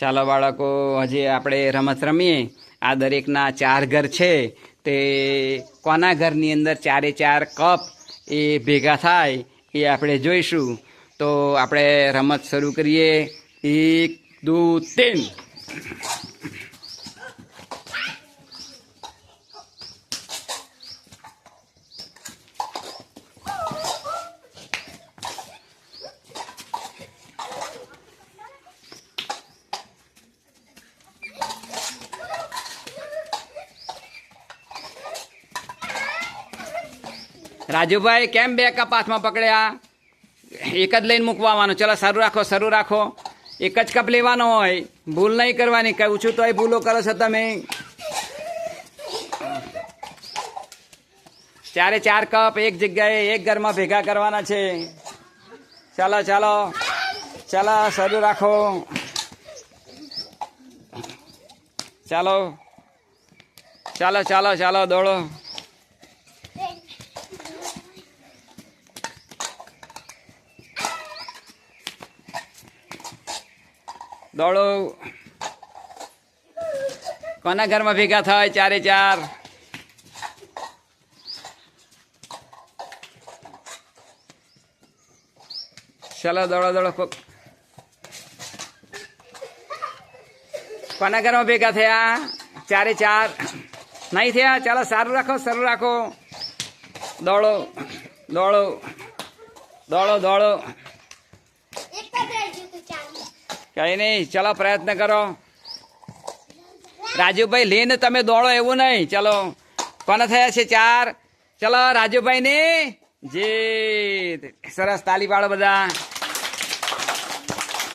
ચાલો બાળકો, હજી આપણે રમત રમીએ. આ દરેકના 4 ઘર છે. તે કોના ઘરની અંદર 4 4 કપ એ ભેગા થાય એ આપણે જોઈશું. તો આપણે રમત શરૂ કરીએ. 1 2 3. રાજુભાઈ કેમ 2 કપ હાથમાં પકડ્યા? એક જ લઈને મૂકવાનો. ચલો શરૂ રાખો. એક જ કપ લેવાનો હોય, ભૂલ નહીં કરવાની. કહું છું તોય ભૂલો કરો છો તમે. 4 4 કપ એક જગ્યાએ એક ઘરમાં ભેગા કરવાના છે. ચાલો શરૂ રાખો. ચાલો દોડો. દોડો. કોના ઘરમાં ભેગા થાય 4 4? ચલો દોડો. કોના ઘરમાં ભેગા થયા 4 4? નહીં થયા. ચાલો શરૂ રાખો. દોડો. કઈ નહીં, ચલો પ્રયત્ન કરો. રાજુભાઈ લઈને તમે દોડો એવું નહીં. ચલો કોને થયા છે 4? ચલો રાજુભાઈ ને જીત. સરસ, તાલી પાડો બધા.